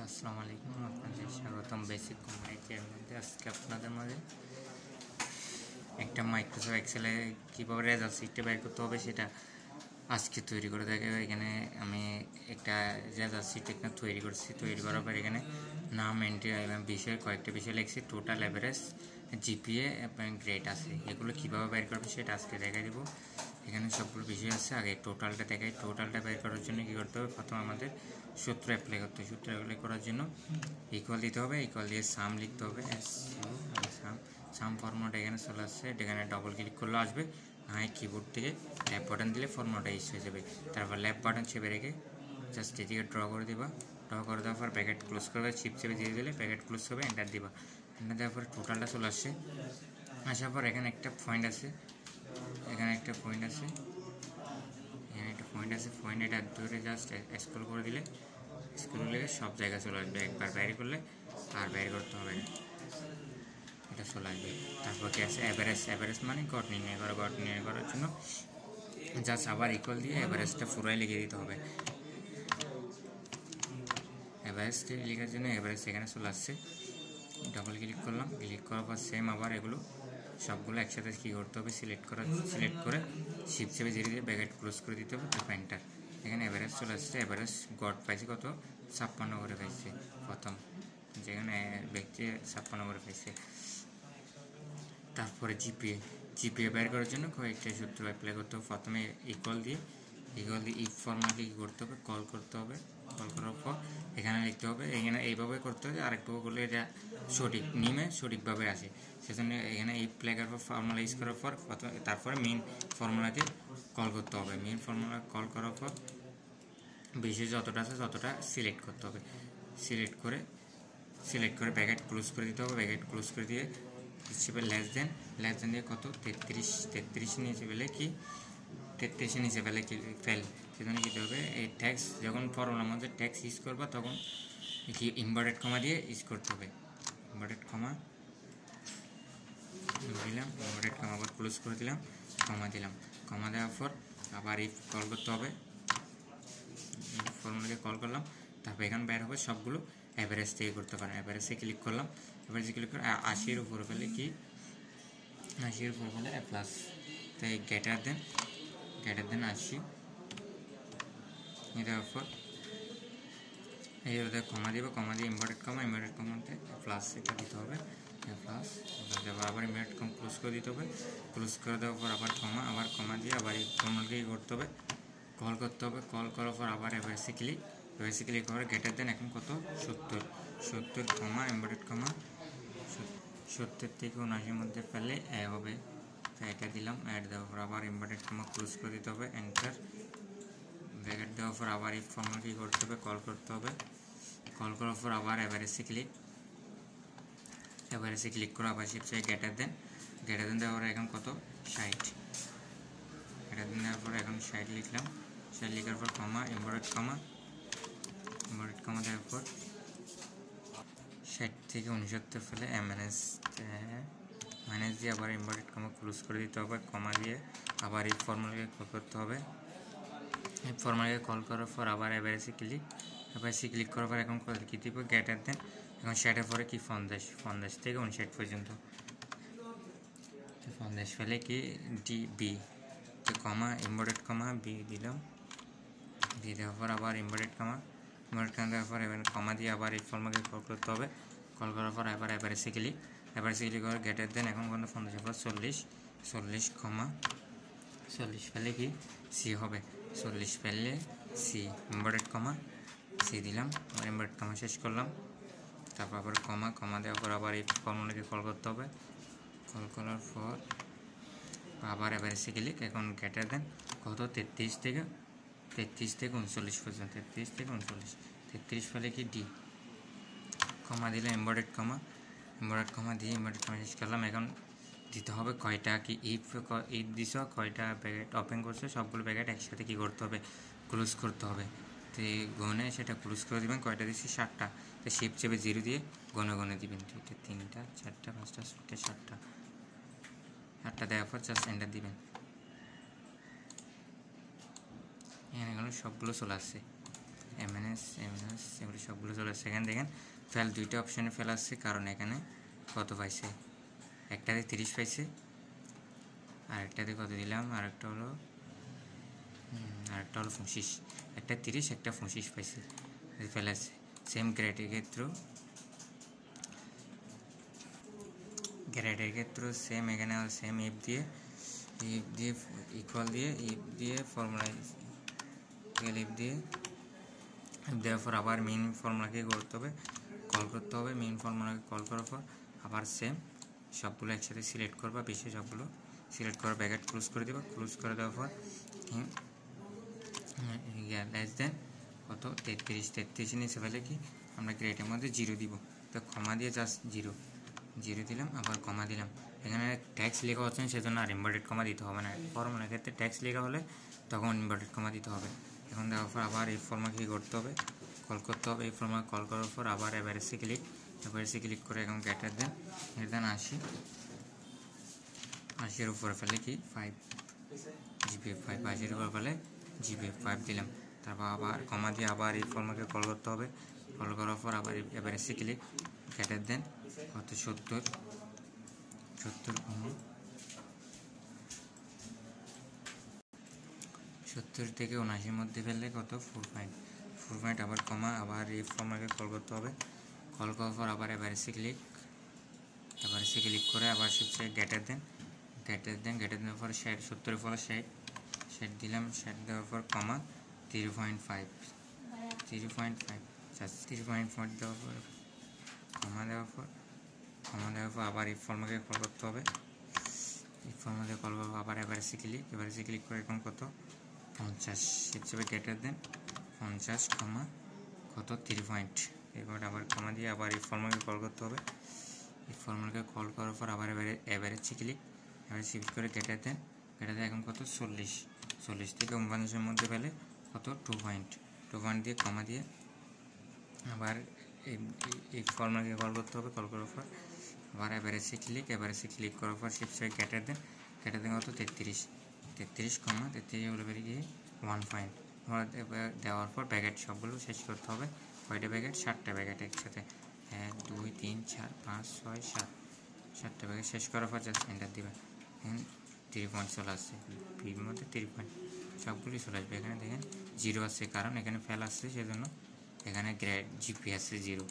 আসসালামু আলাইকুম, আপনাদের স্বাগতম বেসিক কম্পিউটারের মধ্যে। আজকে আপনাদের মাঝে একটা মাইক্রোসফট এক্সেলে কীভাবে রেজাল্ট শিটটা বের করতে হবে সেটা আজকে তৈরি করে দেখে। এখানে আমি একটা রেজাল্ট শিট এখানে তৈরি করছি। তৈরি করার পর এখানে নাম, এন্ট্রি এবং বিষয় কয়েকটা বিষয় লিখছি, টোটাল, অ্যাভারেজ, জিপিএ এবং গ্রেড আছে। এগুলো কীভাবে বের করবে সেটা আজকে দেখাই দেবো। এখানে সবগুলো বিষয় আছে। আগে টোটালটা দেখাই। টোটালটা বের করার জন্য কী করতে হবে, প্রথম আমাদের সূত্র অ্যাপ্লাই করতে হবে। সূত্র অ্যাপ্লাই করার জন্য ইকুয়াল দিতে হবে, ইকুয়াল দিয়ে সাম লিখতে হবে, সাম ফর্মুলাটা এখানে চলে আসছে। এখানে ডবল ক্লিক করলে আসবে, হ্যাঁ কিবোর্ড থেকে লেফট বাটন দিলে ফর্মুলাটা ইউজ হয়ে যাবে। তারপর লেফট বাটন চেপে রেখে জাস্ট এদিকে ড্র করে দিবা। ড্র করে দেওয়ার পর প্যাকেট ক্লোজ করবে, চিপ চেপে দিয়ে দিলে প্যাকেট ক্লোজ করবে, এন্টার দিবা। এন্টার দেওয়ার পর টোটালটা চলে আসছে। আসার পর এখানে একটা পয়েন্ট আছে, এখানে একটা পয়েন্ট আছে, পয়েন্ট এটা ধরে জাস্ট স্ক্রল করে দিলে সব জায়গায় চলে আসবে। একবার বাইরে করলে আর বাইরে করতে হবে না, এটা চলে আসবে। তারপর কি আছে, অ্যাভারেজ মানে গড় নির্ণয় করা। গড় নির্ণয় করার জন্য জাস্ট আবার ইকুয়াল দিয়ে অ্যাভারেজটা পুরাই লিখে দিতে হবে। অ্যাভারেজটা লেখার জন্য অ্যাভারেজ এখানে চলে আসছে। ডবল ক্লিক করলাম, ক্লিক করার পর সেম আবার এগুলো সবগুলো একসাথে কী করতে হবে, সিলেক্ট করে শিফট চেপে ধীরে ধীরে ব্র্যাকেট ক্লোজ করে দিতে হবে, তারপর এন্টার। এখানে অ্যাভারেজ চলে আসছে। অ্যাভারেজ গড় পাইছে কত, 56 করে পাইছে প্রথম, যেখানে ব্যক্তি 56 করে পাইছে। তারপরে জিপিএ বের করার জন্য কয়েকটা সূত্র অ্যাপ্লাই করতে হবে। প্রথমে ইকুয়াল দিয়ে ইফ ফর্মুলাকে কী করতে হবে, কল করতে হবে। কল করার পর এখানে লিখতে হবে, এখানে এইভাবে করতে হবে, আরেকভাবে করলে এটা সঠিক নিয়মে সঠিকভাবে আসে। সেজন্য এখানে ইফ লেখার পর ফর্মুলা ইউজ করার পর তারপরে মেইন ফর্মুলাকে কল করতে হবে। মেইন ফর্মুলা কল করার পর বিশেষ যতটা আছে ততটা সিলেক্ট করতে হবে। সিলেক্ট করে ব্র্যাকেট ক্লোজ করে দিতে হবে। ব্র্যাকেট ক্লোজ করে দিয়ে হিসেবে লেস দেন দিয়ে কত, 33 নিচে পেলে কি 33 নিচে পেলে কি ফেল। সেজন্য কী হবে, এই ট্যাক্স যখন ফর্মুলার মধ্যে ট্যাক্স ইউজ করবা তখন কি ইনভার্টেড কমা দিয়ে ইউজ করতে হবে। ইনভার্টেড কমা দিলাম, ইনভার্টেড কমা আবার ক্লোজ করে দিলাম, কমা দিলাম। কমা দেওয়ার পর আবার ইফ কল করতে হবে, ফর্মুলাকে কল করলাম। তারপর এখানে বের হবে সবগুলো অ্যাভারেজ থেকে করতে পারেন। অ্যাভারেজে ক্লিক করলাম, অ্যাভারেজে ক্লিক করে 80-এর উপর পেলে কি 80-এর উপর পেলে প্লাস, তাই গ্রেটার দেন 80 দেওয়ার পর এইভাবে কমা দিব। কমা দিয়ে ইনভার্টেড কমাতে প্লাস এটা দিতে হবে, প্লাস দেওয়ার আবার ইনভার্টেড কম ক্লোজ করে দিতে হবে। ক্লোজ করে দেওয়ার পর আবার কমা দিয়ে আবার এই ফর্মুলাকে করতে হবে, কল করতে হবে। কল করার পর আবার অ্যাভারেজে ক্লিক করে গ্রেটার দেন এখন কত, 70 কমা ইনভার্টেড কমা 70 থেকে 79-এর মধ্যে পেলে হবে, তাই এটা দিলাম। অ্যাড দেওয়ার পর আবার ইনভার্টেড কমা ক্লোজ করে দিতে হবে, এন্টার। ব্র্যাকেট দেওয়ার পর আবার এই ফর্মুলা কী করতে হবে, কল করতে হবে। কল করার পর আবার অ্যাভারেজে ক্লিক করে আবার শিফট চাই গ্রেটার দেন দেওয়ার পর এখন কত, 60। গ্রেটার দেন দেওয়ার পর এখন 60 লিখলাম। 60 লেখার পর কমা ইনভার্টেড কমা দেওয়ার পর 60 থেকে 69 ফেলে মাইনাস দিয়ে আবার ইনভার্টেড কমা ক্লোজ করে দিতে হবে, কমা দিয়ে আবার এই ফর্মুলাকে কল করতে হবে। এই ফর্মুলাকে কল করার পর আবার অ্যাভারেজে ক্লিক করার পর এখন কী দিব, গ্রেটার দেন। এখন 60-এর পরে কি 50 থেকে 59 পর্যন্ত 50 ফেলে কি B, comma inverted comma B দিলাম। বি দেওয়ার পর আবার ইনভার্টেড কমা দেওয়ার পর এবার কমা দিয়ে আবার এই ফর্মুলাকে কল করতে হবে। কল করার পর আবার অ্যাভারেজে ক্লিক করে গ্রেটার দেন এখন 50-এর পর 40 কমা 40 ফেলে কি সি হবে। 40 ফেললে সি, ইনভার্টেড কমা সি দিলাম। আবার ইনভার্টেড কমা শেষ করলাম। তারপর আবার কমা দেওয়ার পর আবার এই ফর্মুলাকে কল করতে হবে। কল করার পর আবার অ্যাভারেজে ক্লিক, এখন গ্রেটার দেন কত, 33 থেকে 39 পর্যন্ত। 33 থেকে 39, 33 ফেলে কি ডি, কমা দিলে ইনভার্টেড কমা দিয়ে ইনভার্টেড কমা শেষ করলাম। এখন দিতে হবে কয়টা কি ইফ দিছ, কয়টা ব্র্যাকেট ওপেন করছে, সবগুলো ব্র্যাকেট একসাথে কী করতে হবে, ক্লোজ করতে হবে। তো এই গনে সেটা ক্লোজ করে দেবেন। কয়টা দিচ্ছি, 7টা। তো শিফট চেপে 0 দিয়ে গনে দিবেন, 2টা 3টা 4টা 5টা 6টা 7টা দেওয়ার পর জাস্ট এন্টার দিবেন। এখানে সবগুলো চলে আসছে। এমএনএস এগুলো সবগুলো চলে আসছে। এখানে দেখেন ফেল দুইটা অপশানে ফেল আসছে, কারণ এখানে কত পাইছে, একটাতে 30 পাইছে, আরেকটাতে কত দিলাম, আরেকটা হলো 25, একটা 30 একটা 25 পাইছে, ফেল আসছে। সেম গ্রেডের ক্ষেত্রেও সেম, এখানে সেম ইফ দিয়ে ইকুয়াল দিয়ে ফর্মুলা দেওয়ার পর আবার মেইন ফর্মুলাকে কল করতে হবে। মেইন ফর্মুলাকে কল করার পর আবার সেম সবগুলো একসাথে সিলেক্ট করবা, বেশি সবগুলো সিলেক্ট করার ব্র্যাকেট ক্লোজ করে দেবা। ক্লোজ করে দেওয়ার পর লেস দেন কত 33 নিচে ফেলে কি আমরা গ্রেডের মধ্যে 0 দিব, তো কমা দিয়ে জাস্ট 0 দিলাম, আবার কমা দিলাম। এখানে ট্যাক্স লেখা হচ্ছে সেজন্য আর ইনভার্টেড কমা দিতে হবে না। ফর্মুলার ক্ষেত্রে ট্যাক্স লেখা হলে তখন ইনভার্টেড কমা দিতে হবে। এখন দেওয়ার পর আবার এই ফর্মুলা কি করতে হবে, কল করতে হবে। এই ফর্মুলা কল করার পর আবার এভারেজে ক্লিক করে এখন গ্রেটার দেন 80 উপরে ফেলে কি 5 জিপিএফ 5, 80 উপরে ফেলে জিপিএফ 5 দিলাম। তারপর আবার কমা দিয়ে আবার এই ফর্মুলাকে কল করতে হবে। কল করার পর আবার এভারেজে গ্রেটার দেন কত 70 থেকে 79 মধ্যে ফেললে কত 4 আবার কমা, আবার এই ফর্মুলাকে কল করতে হবে। কল করার পর আবার এভারেজে ক্লিক করে আবার সবচেয়ে গ্রেটার দেন দেওয়ার পর 70 ফলে 60 দিলাম। 60 দেওয়ার পর কমা 3.5 দেওয়ার পর কমা দেওয়ার পর আবার এই ফর্মুলাকে কল করতে হবে। এই ফর্মুলাকে কল করবো আবার এভারেজে ক্লিক করে এখন কত 50 হিসেবে গ্রেটার দেন 50 কমা কত 3 এবার আবার কমা দিয়ে আবার এই ফর্মুলাকে কল করতে হবে। এই ফর্মুলাকে কল করার পর আবার এভারেজে ক্লিক করে গ্রেটার দেন এখন কত 40 থেকে 49 মধ্যে পেলে কত 2 পয়েন্ট দিয়ে কমা দিয়ে আবার এই ফর্মুলাকে কল করতে হবে। কল করার পর আবার এভারেজে ক্লিক করার পর শিফট গ্রেটার দেন কত 33 কমা 33 হলে বেরিয়ে গিয়ে 1 পয়েন্ট দেওয়ার পর ব্যাকেট সবগুলো শেষ করতে হবে। কয়টা ব্যাকেট, 7টা ব্যাকেট একসাথে, 1 2 3 4 5 6 7, 7টা ব্যাকেট শেষ করার পর জাস্ট এন্টার দিবেন। এখানে 3 পয়েন্ট চলে আসছে, বির মধ্যে 3 পয়েন্ট সবগুলি চলে আসবে। এখানে দেখেন 0 আছে, কারণ এখানে ফেল আসছে সেজন্য এখানে গ্রেড জিপি আছে 0।